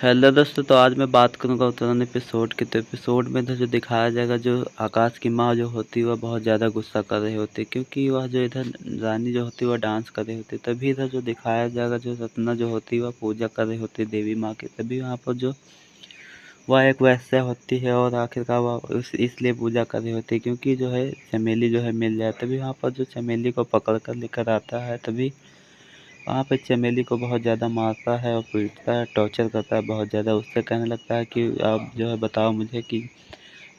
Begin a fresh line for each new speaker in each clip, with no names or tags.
Hello दोस्तों, तो आज मैं बात करूँगा उत्तरायण एपिसोड की। तो एपिसोड में इधर जो दिखाया जाएगा, जो आकाश की माँ जो होती है वह बहुत ज़्यादा गुस्सा कर रही होती है, क्योंकि वह जो इधर रानी जो होती है वह डांस कर रही होती है। तभी इधर जो दिखाया जाएगा, जो रत्ना जो होती है वह पूजा कर रही होती है देवी माँ की। तभी वहाँ पर जो वह एक वैश्या होती है और आखिरकार वह इसलिए पूजा कर रही होती है क्योंकि जो है चमेली जो है मिल जाए। तभी वहाँ पर जो चमेली को पकड़ कर लेकर आता है, तभी वहाँ पे चमेली को बहुत ज़्यादा मारता है और पीटता है, टॉर्चर करता है बहुत ज़्यादा। उससे कहने लगता है कि आप जो है बताओ मुझे कि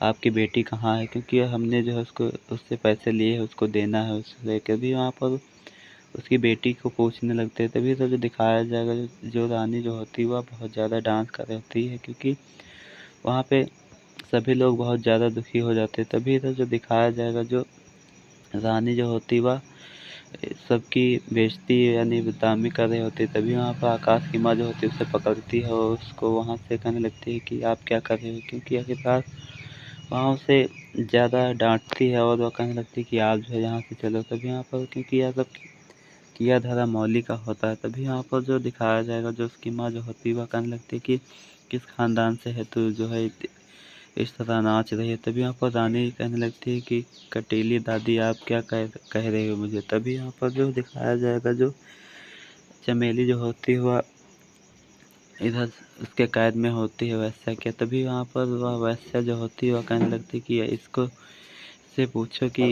आपकी बेटी कहाँ है, क्योंकि हमने जो है उसको उससे पैसे लिए हैं, उसको देना है। उससे कभी वहाँ पर उसकी बेटी को पूछने लगते हैं। तभी तो जो दिखाया जाएगा, जो रानी जो होती है वह बहुत ज़्यादा डांस कर रही होती है, क्योंकि वहाँ पे सभी लोग बहुत ज़्यादा दुखी हो जाते हैं। तभी तो जो दिखाया जाएगा, जो रानी जो होती है वह सबकी बेइज्जती यानी बदनामी कर रही होती है। तभी वहाँ पर आकाश की माँ जो होती है उसे पकड़ती है और उसको वहाँ से कहने लगती है कि आप क्या कर रहे हो, क्योंकि आखिरकार वहाँ उसे ज़्यादा डांटती है और वह कहने लगती है कि आप जो है यहाँ से चलो। तभी यहाँ पर क्योंकि यह सब किया धरा मौली का होता है। तभी यहाँ पर जो दिखाया जाएगा, जो उसकी माँ जो होती है वह कहने लगती है कि किस खानदान से है तू, जो है इस तरह नाच रही है। तभी यहाँ पर रानी कहने लगती है कि कटीली दादी आप क्या कह रहे हो मुझे। तभी यहाँ पर जो दिखाया जाएगा, जो चमेली जो होती है वह इधर उसके कैद में होती है वैश्या के। तभी वहाँ पर वह वैश्या जो होती है वह कहने लगती है कि इसको से पूछो कि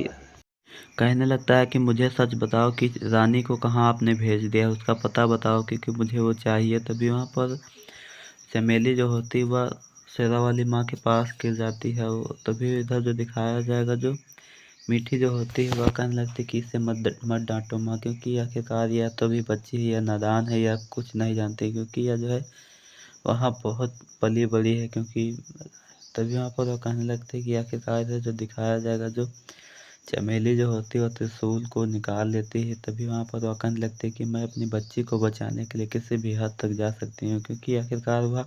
कहने लगता है कि मुझे सच बताओ कि रानी को कहाँ आपने भेज दिया, उसका पता बताओ क्योंकि मुझे वो चाहिए। तभी वहाँ पर चमेली जो होती है वह शेरा वाली माँ के पास गिर जाती है। वो तभी इधर जो दिखाया जाएगा, जो मीठी जो होती है वह कहने लगती है कि इसे मत डांटो माँ, क्योंकि आखिरकार यह तो भी बच्ची है, यह नादान है, यह कुछ नहीं जानती, क्योंकि यह जो है वहाँ बहुत पली बड़ी है। क्योंकि तभी वहाँ पर वो कहने लगती है कि आखिरकार इधर जो दिखाया जाएगा, जो चमेली जो होती है वो त्रिशूल को निकाल लेती है। तभी वहाँ पर वो कहने लगती है कि मैं अपनी बच्ची को बचाने के लिए किसी भी हद तक जा सकती हूँ, क्योंकि आखिरकार वह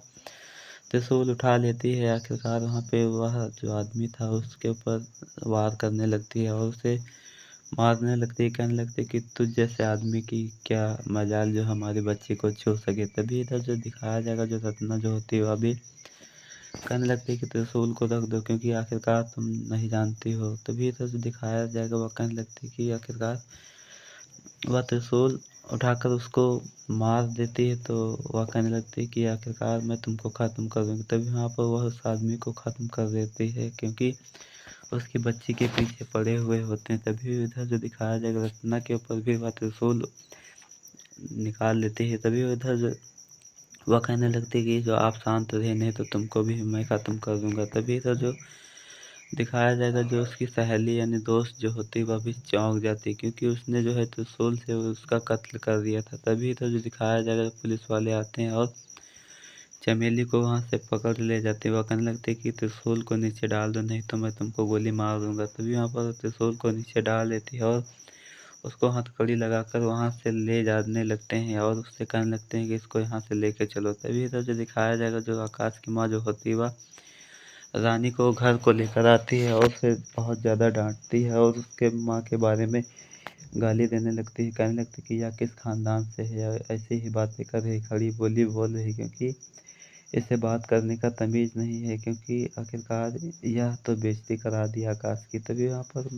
त्रिशूल उठा लेती है। आखिरकार वहाँ पे वह जो आदमी था उसके ऊपर वार करने लगती है और उसे मारने लगती है। कहने लगती है कि तुझ जैसे आदमी की क्या मजाल जो हमारे बच्चे को छू सके। तभी इधर जो दिखाया जाएगा, जो रत्ना जो होती है वह भी कहने लगती है कि त्रिशूल को रख दो, क्योंकि आखिरकार तुम नहीं जानती हो। तभी इधर जो दिखाया जाएगा, वह कहने लगती है कि आखिरकार वह त्रिशूल उठाकर उसको मार देती है। तो वह कहने लगती है कि आखिरकार मैं तुमको ख़त्म कर दूँगी। तभी वहाँ पर वह उस आदमी को ख़त्म कर देती है, क्योंकि उसकी बच्ची के पीछे पड़े हुए होते हैं। तभी इधर जो दिखाया जाएगा, रत्ना के ऊपर भी वह त्रिशूल निकाल लेती है। तभी उधर जो वह कहने लगती है कि जो आप शांत रहे, नहीं तो तुमको भी मैं ख़त्म कर दूँगा। तभी इधर जो दिखाया जाएगा, जो उसकी सहेली यानी दोस्त जो होती है वह भी चौंक जाती है, क्योंकि उसने जो है त्रिशूल से उसका कत्ल कर दिया था। तभी तो जो दिखाया जाएगा, पुलिस वाले आते हैं और चमेली को वहाँ से पकड़ ले जाते हैं। वह कहने लगते हैं कि त्रिशूल को नीचे डाल दो, नहीं तो मैं तुमको गोली मार दूंगा। तभी वहाँ पर त्रिशूल को नीचे डाल देती है और उसको हथकड़ी लगाकर वहाँ से ले जाने लगते हैं और उससे कहने लगते हैं कि इसको यहाँ से लेके चलो। तभी इधर जो दिखाया जाएगा, जो आकाश की माँ जो होती है वह रानी को घर को लेकर आती है और उसे बहुत ज़्यादा डांटती है और उसके माँ के बारे में गाली देने लगती है। कहने लगती है कि यह किस खानदान से है, या ऐसी ही बातें कर रही, खड़ी बोली बोल रही, क्योंकि इसे बात करने का तमीज़ नहीं है, क्योंकि आखिरकार यह तो बेइज्जती करा दी आकाश की। तभी वहाँ पर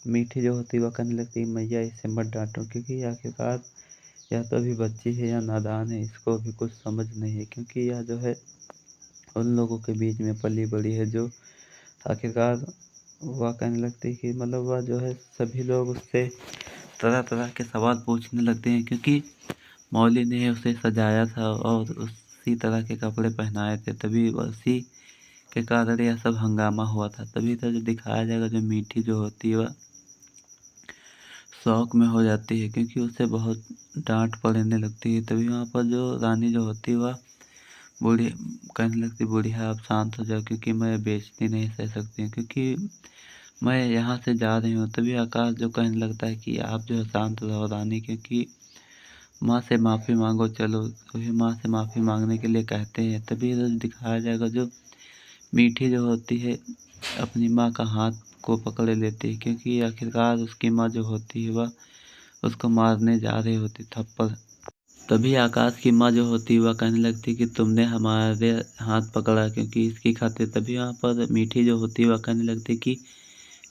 मीठी जो होती है वह कहने लगती है मैया इसे मत डांटो, क्योंकि आखिरकार यह तो अभी बच्ची है या नादान है, इसको अभी कुछ समझ नहीं है, क्योंकि यह जो है उन लोगों के बीच में पली बड़ी है। जो आखिरकार वह कहने लगती है कि मतलब वह जो है सभी लोग उससे तरह तरह के सवाल पूछने लगते हैं, क्योंकि मौली ने उसे सजाया था और उसी तरह के कपड़े पहनाए थे। तभी उसी के कारण यह सब हंगामा हुआ था। तभी तो जो दिखाया जाएगा, जो मीठी जो होती है वह शौक में हो जाती है, क्योंकि उसे बहुत डांट पड़ने लगती है। तभी वहाँ पर जो रानी जो होती है वह बूढ़ी कहने लगती, बूढ़िया आप शांत हो जाओ, क्योंकि मैं बेइज्जती नहीं सह सकती हूँ, क्योंकि मैं यहाँ से जा रही हूँ। तभी आकाश जो कहने लगता है कि आप जो है शांत रहो रानी, क्योंकि माँ से माफ़ी मांगो चलो। तभी माँ से माफ़ी मांगने के लिए कहते हैं। तभी इधर दिखाया जाएगा, जो मीठी जो होती है अपनी माँ का हाथ को पकड़ लेती है, क्योंकि आखिरकार उसकी माँ जो होती है वह उसको मारने जा रही होती थप्पड़। तभी आकाश की माँ जो होती है वह कहने लगती कि तुमने हमारे हाथ पकड़ा क्योंकि इसकी खातिर। तभी वहाँ पर मीठी जो होती है वह कहने लगती कि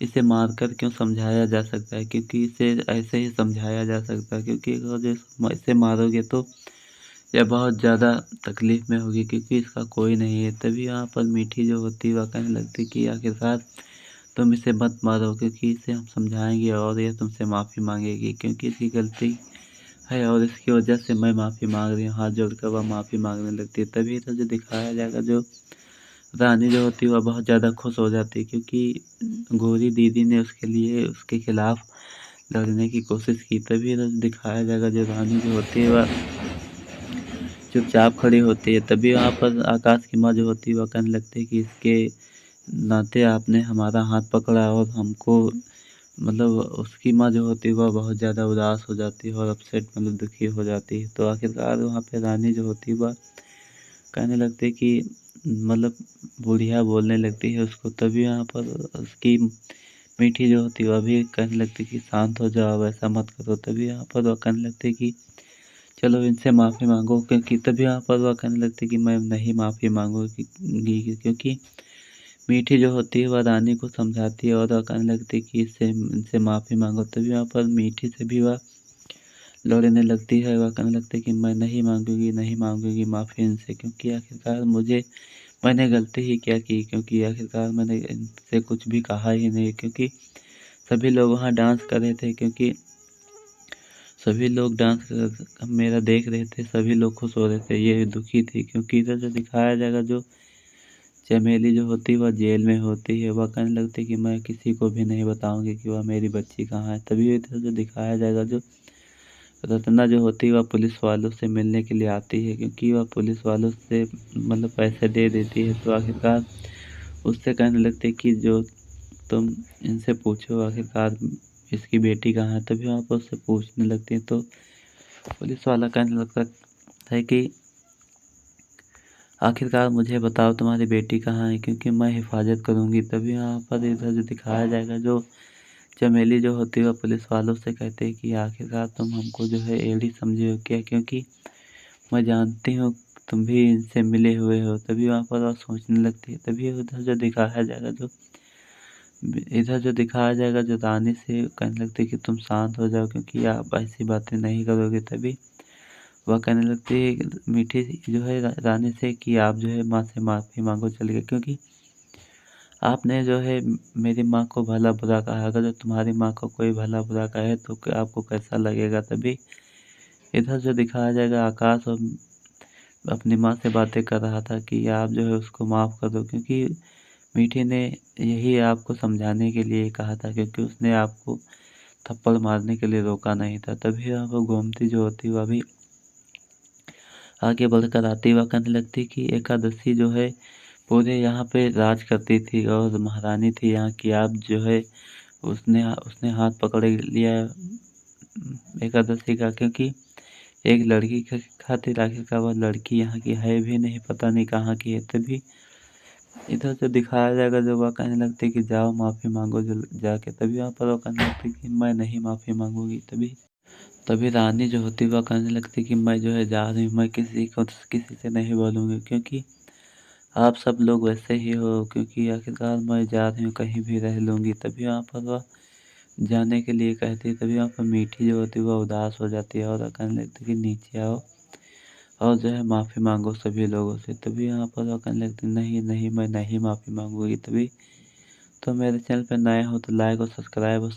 इसे मारकर क्यों समझाया जा सकता है, क्योंकि इसे ऐसे ही समझाया जा सकता है, क्योंकि अगर जो इसे मारोगे तो यह बहुत ज़्यादा तकलीफ़ में होगी क्योंकि इसका कोई नहीं है। तभी वहाँ पर मीठी जो होती है वह कहने लगती कि आखिरकार तुम इसे मत मारो, क्योंकि इसे हम समझाएँगे और यह तुमसे माफ़ी माँगेगी, क्योंकि इसकी गलती है और इसकी वजह से मैं माफ़ी माँग रही हूँ। हाथ जोड़कर वह माफ़ी माँगने लगती है। तभी तो जो दिखाया जाएगा, जो रानी जो होती है वह बहुत ज़्यादा खुश हो जाती है क्योंकि गोरी दीदी ने उसके लिए उसके खिलाफ़ लड़ने की कोशिश की। तभी तो दिखाया जाएगा, जो रानी जो होती है वह चुपचाप खड़ी होती है। तभी वहाँ पर आकाश की माँ जो होती है वह कहने लगती है कि इसके नाते आपने हमारा हाथ पकड़ा और हमको मतलब उसकी माँ जो होती है वह बहुत ज़्यादा उदास हो जाती है और अपसेट मतलब दुखी हो जाती है। तो आखिरकार वहाँ पे रानी जो होती है वह कहने लगती है कि मतलब बुढ़िया बोलने लगती है उसको। तभी वहाँ पर उसकी मीठी जो होती है वह भी कहने लगती है कि शांत हो जाओ, ऐसा मत करो। तभी यहाँ पर वह कहने लगती है कि चलो इनसे माफ़ी माँगो, क्योंकि तभी वहाँ पर वह कहने लगती है कि मैं नहीं माफ़ी माँगूँगी, क्योंकि मीठी जो होती है वह रानी को समझाती है और वह कहने लगती है कि इससे इनसे माफ़ी माँगो। तभी वहाँ पर मीठी से भी वह लड़ने लगती है। वह कहने लगती है कि मैं नहीं माँगूँगी माफ़ी इनसे, क्योंकि आखिरकार मैंने गलती ही क्या की, क्योंकि आखिरकार मैंने इनसे कुछ भी कहा ही नहीं, क्योंकि सभी लोग वहाँ डांस कर रहे थे, क्योंकि सभी लोग मेरा देख रहे थे, सभी लोग खुश हो रहे थे, ये दुखी थी, क्योंकि इधर जो दिखाया जाएगा, जो चमेली जो होती है वह जेल में होती है। वह कहने लगती है कि मैं किसी को भी नहीं बताऊँगी कि वह मेरी बच्ची कहाँ है। तभी इधर जो दिखाया जाएगा, जो रत्ना जो होती है वह पुलिस वालों से मिलने के लिए आती है, क्योंकि वह पुलिस वालों से मतलब पैसे दे देती है। तो आखिरकार उससे कहने लगती है कि जो तुम इनसे पूछो आखिरकार इसकी बेटी कहाँ है। तभी वहाँ पर उससे पूछने लगती है, तो पुलिस वाला कहने लगता है कि आखिरकार मुझे बताओ तुम्हारी बेटी कहाँ है, क्योंकि मैं हिफाज़त करूँगी। तभी वहाँ पर इधर जो दिखाया जाएगा, जो चमेली जो होती है वह पुलिस वालों से कहती है कि आखिरकार तुम हमको जो है एड़ी समझे हो क्या, क्योंकि मैं जानती हूँ तुम भी इनसे मिले हुए हो। तभी वहाँ पर वह सोचने लगती है। तभी इधर जो दिखाया जाएगा, जो रानी से कहने लगती है कि तुम शांत हो जाओ, क्योंकि आप ऐसी बातें नहीं करोगे। तभी वह कहने लगती है मीठी जो है रानी से कि आप जो है माँ से माफ़ी माँगो चल के, क्योंकि आपने जो है मेरी माँ को भला-बुरा कहा। अगर जो तुम्हारी माँ को कोई भला-बुरा कहे तो आपको कैसा लगेगा? तभी इधर जो दिखाया जाएगा, आकाश और अपनी माँ से बातें कर रहा था कि आप जो है उसको माफ़ कर दो, क्योंकि मीठी ने यही आपको समझाने के लिए कहा था, क्योंकि उसने आपको थप्पड़ मारने के लिए रोका नहीं था। तभी वहाँ पर गोमती जो होती है वह भी आगे बढ़कर आती, वह कहने लगती कि एकादशी जो है पूरे यहाँ पे राज करती थी और महारानी थी यहाँ की। आप जो है उसने उसने हाथ पकड़ लिया एकादशी का, क्योंकि एक लड़की के खातिर। आखिरकार वह लड़की यहाँ की है भी नहीं, पता नहीं कहाँ की है। तभी इधर से दिखाया जाएगा, जो वह कहने लगती कि जाओ माफ़ी माँगो जाके। तभी वहाँ पर वो कहने लगती कि मैं नहीं माफ़ी माँगूँगी। तभी तभी रानी जो होती है वह कहने लगती कि मैं जो है जा रही हूँ, मैं किसी से नहीं बोलूँगी, क्योंकि आप सब लोग वैसे ही हो, क्योंकि आखिरकार मैं जा रही हूँ, कहीं भी रह लूँगी। तभी वहाँ पर वह जाने के लिए कहती है। तभी वहाँ पर मीठी जो होती है वह उदास हो जाती है और कहने लगती है कि नीचे आओ और जो है माफ़ी माँगो सभी लोगों से। तभी यहाँ पर वो कहने लगती नहीं, नहीं मैं नहीं माफ़ी माँगूँगी। तभी तो मेरे चैनल पे नए हो तो लाइक और सब्सक्राइब